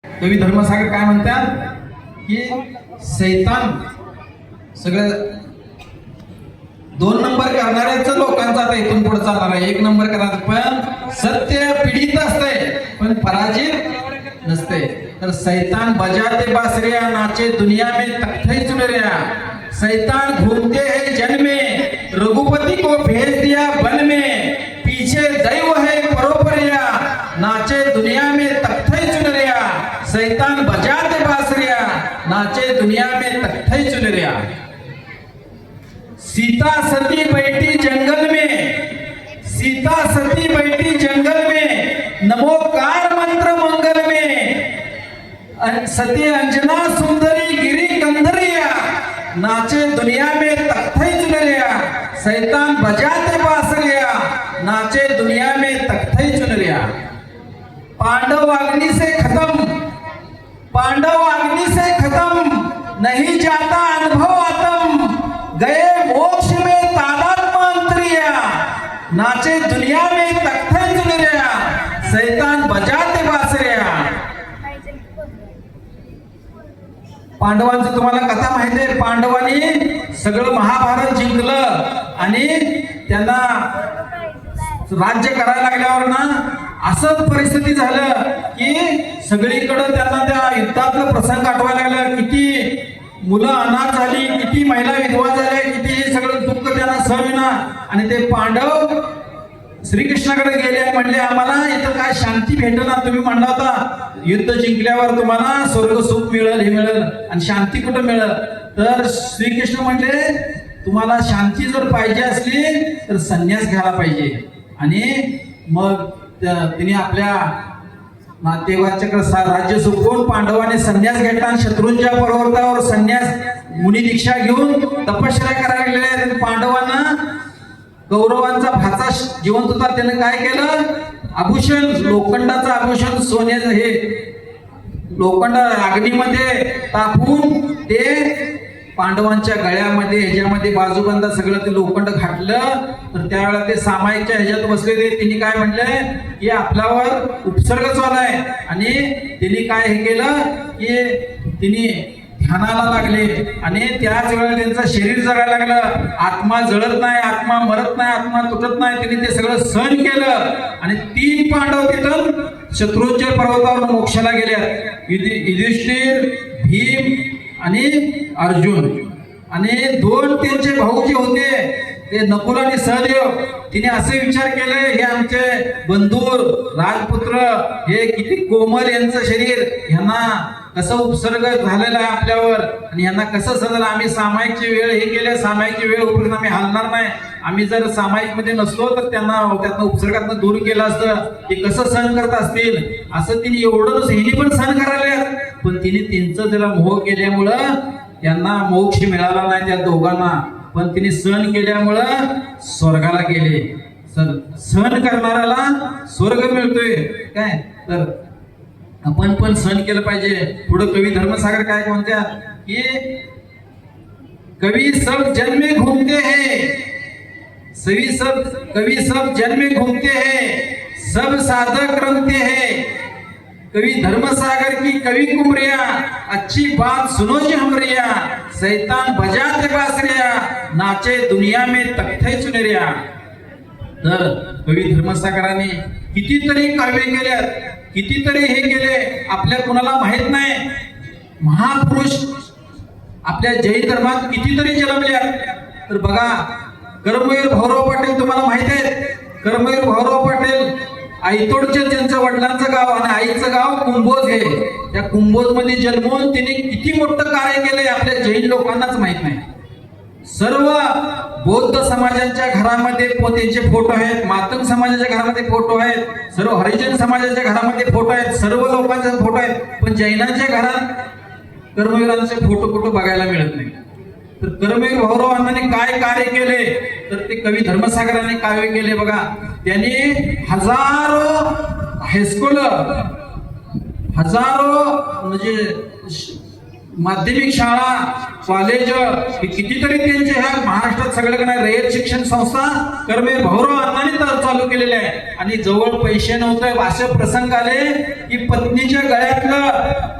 कवी धर्मसागर काय म्हणतात की सैतान सगळं 2 नंबर करणाऱ्याच लोकांचा आता इथून पुढे चालणार आहे. 1 नंबर करायचं पण सत्य पीडित असते पण पराजित नसते. तर सैतान बजाते बासरिया नाचे दुनिया में तख्ते चुनरिया. सैतान घूमते हैं जन में रघुपति को भेज दिया बन में. पीछे दैव है परोपरिया नाचे दुनिया में तख्ते चुनरिया. सैतान बजाते बासरिया नाचे दुनिया में तख्ते चुनरिया. सीता सती बैठी जंगल में, सीता सती बैठी जंगल में, नमोकार मंत्र मंगल में. सती अंजना सुंदरी गिरी कंधरिया नाचे दुनिया में तख्ते चुनरिया. सैतान बजाते बासरिया नाचे दुनिया में तख्ते चुनरिया. पांडव अग्नि से खत्म, पांडव अग्नि से खत्म, नहीं जाता अनुभव आत्म. गए मोक्ष में तादात्म अंतरिया नाचे दुनिया में तख्ते चुनरिया. सैतान बजाते बासरिया. पांडवांची तुम्हाला कथा माहिती आहे. पांडवांनी सगळं महाभारत जिंकलं आणि त्यांना राज्य करायला लागल्यावर ना असं परिस्थिती झालं की सगळीकडे त्यांना त्या युद्धातलं प्रसंग आठवायला लागलं. किती मुलं अनाथ झाली, किती महिला विधवा झाल्या, किती हे सगळं दुःख त्यांना सहविना. आणि ते पांडव श्रीकृष्णाकडे गेले आणि म्हणले आम्हाला इथं काय शांती भेटणार. तुम्ही म्हणला होता युद्ध जिंकल्यावर तुम्हाला स्वर्ग सुख मिळेल, हे मिळेल, आणि शांती कुठं मिळेल. तर श्रीकृष्ण म्हणले तुम्हाला शांती जर पाहिजे असली तर संन्यास घ्यायला पाहिजे. आणि मग तिने आपल्या नातेवाईकांच्याकडे राज्य सोपवून पांडवांनी संन्यास घेतला आणि शत्रूंच्या पर्वतावर संन्यास मुनी दीक्षा घेऊन तपश्चर्या करायला गेलेले आहेत. पांडवांना कौरवांचा भाचा जिवंत होता, त्याने काय केलं, आभूषण, लोखंडाचं आभूषण, सोन्याचं हे लोखंड अग्नीमध्ये टाकून ते पांडवांच्या गळ्यामध्ये ह्याच्यामध्ये बाजूबंदा सगळं ते लोखंड घातलं. तर त्यावेळेला ते सामायिकच्या ह्याच्यात बसलेले तिने काय म्हटलंय की आपल्यावर उपसर्ग चालू आहे. आणि तिने काय हे केलं की तिने ध्यानाला लागले आणि त्याच वेळेला त्यांचं शरीर जगायला लागलं. आत्मा जळत नाही, आत्मा मरत नाही, आत्मा तुटत नाही. तिने ते सगळं सहन केलं आणि 3 पांडव तिथं शत्रूंच्या पर्वतावर मोक्षाला गेल्या. युधिष्ठिर, भीम आणि अर्जुन. आणि 2 त्यांचे भाऊ जे होते ते नकुल आणि सहदेव, तिने असे विचार केले हे आमचे बंधू राजपुत्र, हे किती कोमल यांचं शरीर, ह्यांना कसं उपसर्ग झालेला आहे आपल्यावर आणि ह्यांना कसं समजलं. आम्ही सामायिकची वेळ हे केले, सामायिकची वेळ उपयोग आम्ही हलणार नाही. आम्ही जर सामायिक मध्ये नसलो तर त्यांना त्यातनं उपसर्गातनं दूर केलं असतं. ते कसं सहन करत असतील असं तिने एवढं हिने पण सहन करायला. पण तिने त्यांचं त्याला मोह केल्यामुळं त्यांना मोक्ष मिळाला नाही त्या दोघांना. पण तिने सहन केल्यामुळं स्वर्गाला गेले. सहन करणाऱ्याला स्वर्ग मिळतोय काय. तर आपण पण सहन केलं पाहिजे. पुढे कवी धर्मसागर काय म्हणतात की कवी सब जन में घूमते हैं, कवि सब जन में घूमते हैं, सब साधक रंगते हैं. कवि धर्मसागर की कवि कुमरिया, अच्छी बात सुनो जी हमरिया. सैतान बजाते बासरिया नाचे दुनिया में तख्ते चुनरिया. तर कवी धर्मसागराने कितीतरी काव्य केल्यात, कितीतरी हे केले, आपल्या कुणाला माहित नाही. महापुरुष आपल्या जैन धर्मात कितीतरी जन्मल्यात. तर बघा कर्मवीर भाऊराव पाटील तुम्हाला माहित आहे. कर्मवीर भाऊराव पाटील आईतोडचे त्यांच्या वडिलांचं गाव आणि आईचं गाव कुंभोज आहे. त्या कुंभोज मध्ये जन्मून तिने किती मोठं कार्य केलंय आपल्या जैन लोकांनाच माहित नाही. सर्व बौद्ध समाजांच्या घरामध्ये त्यांचे फोटो आहेत, मातंग समाजाच्या घरामध्ये फोटो आहेत, सर्व हरिजन समाजाच्या घरामध्ये फोटो आहेत, सर्व लोकांचे फोटो आहेत. पण जैनांच्या घरात कर्मवीरांचे फोटो कुठं बघायला मिळत नाही. तर कर्मवीर भाऊराव अण्णांनी काय कार्य केले तर ते कवी धर्मसागराने कार्य केले. बघा त्यांनी हजारो हायस्कूल, हजारो म्हणजे माध्यमिक शाळा कॉलेज कितीतरी त्यांचे ह्या महाराष्ट्रात सगळं नाही रयत शिक्षण संस्था कर्मवीर भाऊराव अण्णांनी चालू केलेले आहे. आणि जवळ पैसे नव्हते असे प्रसंग आले की पत्नीच्या गळ्यातलं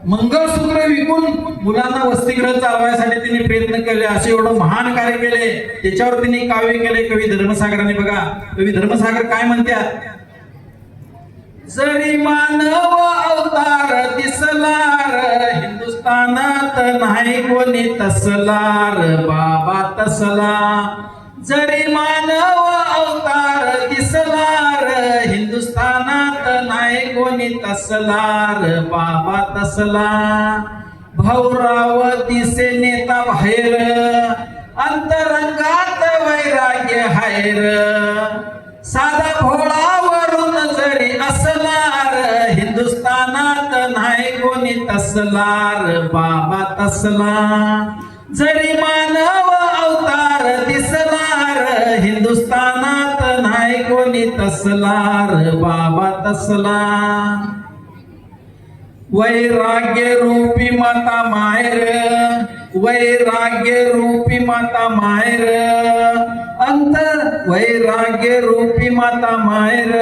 मंगळसूत्र विकून मुलांना वसतिगृह चालवायसाठी त्यांनी प्रयत्न केले. असे एवढं महान कार्य केले. त्याच्यावर त्यांनी काव्य केले कवी धर्मसागरांनी. बघा कवी धर्मसागर काय म्हणतात, जरी मानव अवतार दिसलार हिंदुस्थानात नाही कोणी तसलार बाबा तसला. जरी मानव अवतार दिसलार हिंदुस्थानात नाही कोणी तसलार बाबा तसला. भाऊराव दिसे नेता बाहेर अंतरंगात वैराग्य हायर. साधा भोळावरून जरी असलार हिंदुस्थानात नाही कोणी तसलार बाबा तसला. जरी मानव अवतार दिसलार हिंदुस्थानात नाही कोणी तसलार बाबा तसला. वैराग्य रूपी माता मायर वैराग्य रूपी माता मायर अंतर वैराग्य रूपी माता मायर.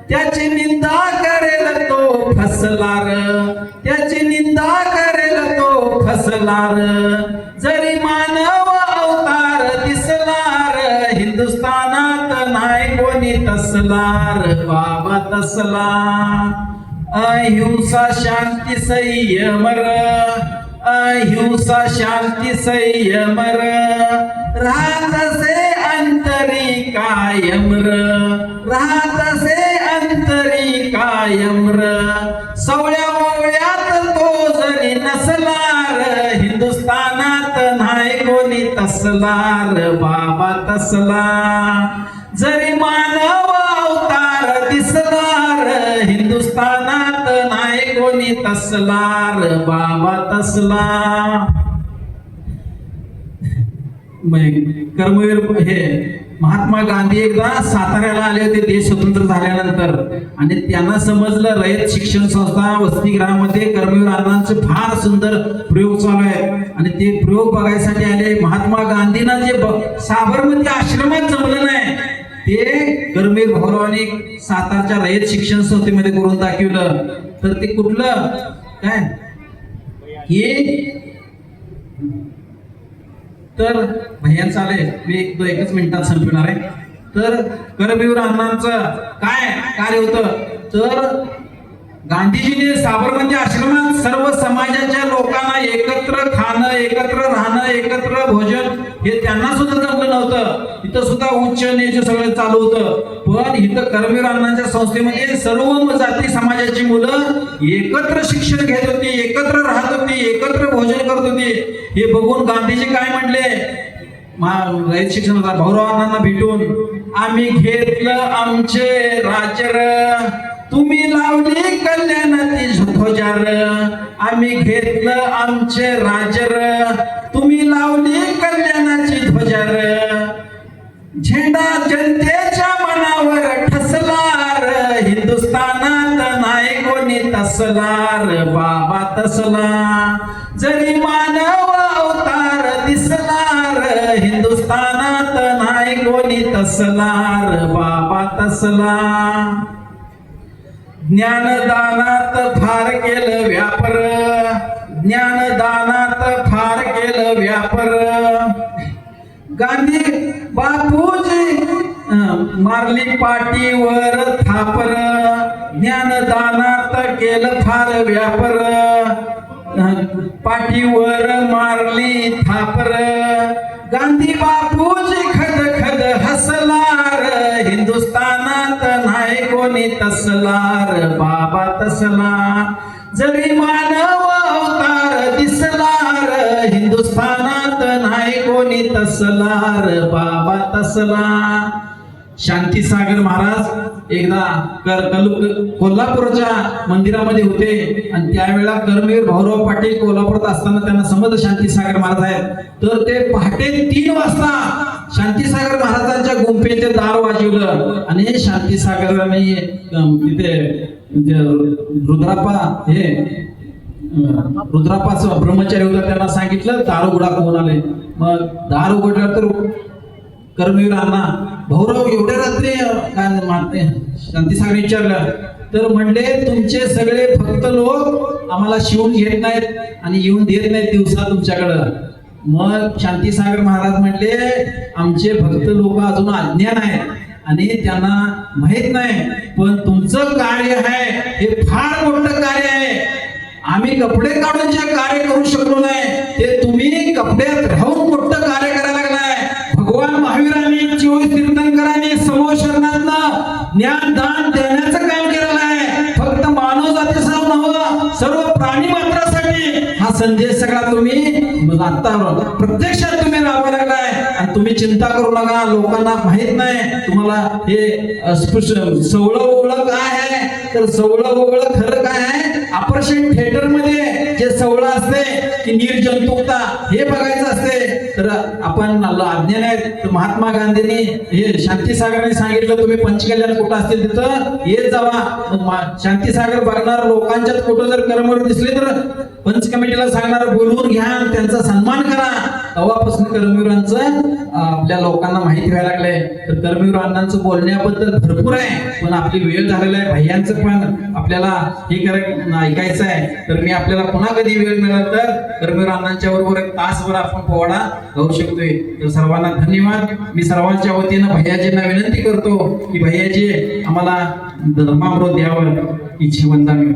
त्याची निंदा करेल तो फसलार त्याची निंदा करेल तो फसलार. जरी मानव अवतार दिसलार हिंदुस्थानात नाही कोणी तसलार बाबा तसला. अहिंसा शांती संयमर अहिंसा शांती संयमर राहत से अंतरी कायमर राहत से अंतरी कायमर. सवळ्या मोवळ्यात तो जरी नसलार हिंदुस्थानात नाही कोणी तसलार बाबा तसला. जरी मानव अवतार दिसलार हिंदुस्थानात नाही कोणी तसलार बाबा तसला. कर्मवीर हे महात्मा गांधी एकदा साताऱ्याला आले होते देश स्वतंत्र झाल्यानंतर. आणि त्यांना समजलं रयत शिक्षण संस्था वसतिगृहामध्ये कर्मवीर अण्णांचे फार सुंदर प्रयोग चालू आहेत. आणि ते प्रयोग बघायसाठी आले. महात्मा गांधींना जे साबरमती आश्रमात जमलं नाही ते कर्मवीर भाऊरावांनी सातारच्या रयत शिक्षण संस्थेमध्ये करून दाखवलं. तर ते कुठलं काय हे तर भैया चालेल मी एकच मिनिटात संपणार आहे. तर कर्मवीर अण्णांचं काय कार्य होतं तर गांधीजीने साबरमती आश्रमात सर्व समाजाच्या लोकांना एकत्र खाणं एकत्र राहणं एकत्र भोजन हे त्यांना सुद्धा जमलं नव्हतं. इथं सुद्धा उच्च नीच सगळं चालू होतं. पण इथं कर्मवीर अण्णांच्या संस्थेमध्ये सर्व जाती समाजाची मुलं एकत्र शिक्षण घेत होती एकत्र राहत होती एकत्र भोजन करत होती. हे बघून गांधीजी काय म्हणले रयत शिक्षणाचा भाऊराव अण्णांना भेटून, आम्ही घेतलं आमचे राजर तुम्ही लावली कल्याणाची ध्वजार. आम्ही घेतलं आमचे राजर तुम्ही लावली कल्याणाची ध्वजार. झेंडा जनतेच्या मनावर ठसलार हिंदुस्थानात नाही कोणी तसलार बाबा तसला. जरी मानव अवतार दिसलार हिंदुस्थानात नाही कोणी तसलार बाबा तसला. ज्ञानदानात फार केलं व्यापार ज्ञानदानात फार केलं व्यापार. गांधी बापूजी मारली पाठीवर थापर. ज्ञानदानात केलं फार व्यापार पाठीवर मारली थापर. गांधी बापूजी खद खद हसलार हिंदुस्थानात नाही कोणी तसलार बाबा तसला. जरी मानव अवतार दिसलार हिंदुस्थानात नाही कोणी तसलार बाबा तसला. शांतीसागर महाराज एकदा कोल्हापूरच्या मंदिरामध्ये होते आणि त्यावेळेला कर्मवीर भाऊराव पाटील कोल्हापुरात असताना त्यांना समजलं शांतीसागर महाराज आहेत. तर ते पहाटे 3 वाजता शांतीसागर महाराजांच्या गुंफेचे दार वाजवलं आणि शांतीसागरांनी तिथे रुद्राप्पा हे रुद्रापाचं ब्रह्मचारी होता, त्यांना सांगितलं दार उघडा, कोण आले. मग दार उघडलं तर कर्मवीर अण्णा, भाऊराव एवढ्या रात्री काय मानते, शांतीसागर विचारलं तर म्हणले तुमचे सगळे भक्त लोक आम्हाला शिवून घेत नाहीत आणि येऊन देत नाहीत दिवसा तुमच्याकडं. मग शांतीसागर महाराज म्हणले आमचे भक्त लोक अजून अज्ञान आहेत आणि त्यांना माहित नाही, पण तुमचं कार्य आहे हे फार मोठं कार्य आहे. आम्ही कपडे काढून जे कार्य करू शकलो नाही ते तुम्ही कपड्यात राहून मोठं कार्य करायला लागलाय. भगवान महावीरांनी 24 तीर्थंकरांनी समोशरणातनं ज्ञानदान देण्याचं काम केलेलं आहे. फक्त मानव जातीचं नव्हतं, सर्व प्राणी मात्रासाठी हा संदेश सगळा तुम्ही आता प्रत्यक्षात तुम्ही राबवायला लागलाय. आणि तुम्ही चिंता करू नका, लोकांना माहित नाही तुम्हाला हे सवळं ओवळं काय आहे, तर सवळं ओवळं खरं काय आहे, ऑपरेशन थिएटर मध्ये जे सवळं असते की निर्जंतुकता हे बघायचं असते. तर आपण अज्ञान आहे, तर महात्मा गांधींनी हे शांतीसागरने सांगितलं तुम्ही पंचकल्याण कुठं असतील तिथं येत जावा. शांतीसागर बघणार लोकांच्यात कुठं जर कर्मवीर दिसले तर पंच कमिटीला सांगणार बोलवून घ्या, त्यांचा सन्मान करा. तेव्हापासून कर्मवीरांचं आपल्या लोकांना माहिती व्हायला लागलंय. तर कर्मवीर अण्णांचं बोलण्याबद्दल भरपूर आहे, पण आपली वेळ झालेला आहे. भैयांचं पण आपल्याला हे ऐकायचं आहे. तर मी आपल्याला पुन्हा कधी वेळ मिळाला तर कर्मवीर अण्णांच्या बरोबर एक तासभर आपण पोवाडा गाऊ शकतोय. तर सर्वांना धन्यवाद. मी सर्वांच्या वतीनं भैयाजींना विनंती करतो की भैयाजी आम्हाला धर्मामृत द्यावं, इच्छा वंदावी.